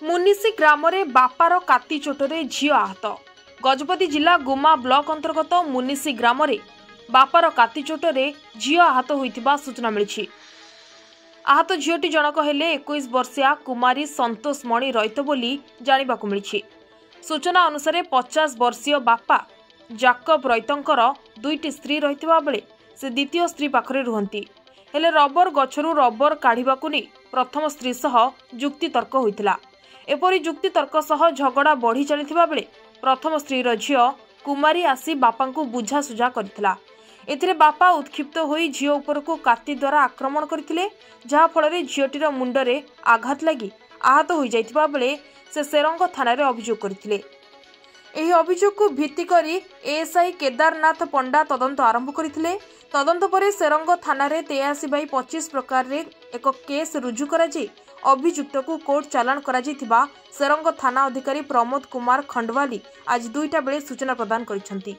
मुनिसी ग्राम बापार काती चोटरे झील आहत। गजपति जिला गुमा ब्लॉक अंतर्गत मुनिसी ग्राम बापार काती चोटरे झील आहत होइतिबा सूचना मिली। आहत झीलटी जनक हेले 21 वर्षीया कुमारी संतोष मणि रईत बोली जानिबाकु मिली। सूचना अनुसार 50 वर्षीय बापा जाकब रईतंकर दुईटी स्त्री रहितबा बेले से द्वितीय स्त्री पाखरे रुहंती। हेले रबर गछरु रबर काढिबाकु नै प्रथम स्त्री सह जुक्ति तर्क होइतिला। एपरी जुक्ति तर्क सह झगड़ा बढ़ी चलिथिबा बेले प्रथम स्त्रीर झियो कुमारी आसी बापांकु बुझासुझा करथिला। एथिरे बापा उत्क्षिप्त होई झियो उपरकु काती द्वारा आक्रमण करथिले, जहा फଳରେ झियोटीर मुंडरे आघात लागि आहत होई जाइथिबा बेले से सेरंग थाना रे अभियोग करथिले। एही अभियोग को भित्ति करी एएसआई केदारनाथ पंडा तदंत आरंभ करथिले। तदंत परे सेरंग थाना रे 83/25 प्रकार रे एक केस रुजु करा जाय अभियुक्त को कोर्ट चालान करा जायथिबा सेरंग थाना अधिकारी प्रमोद कुमार खंडवाली आज 2टा बेले सूचना प्रदान करिसंती।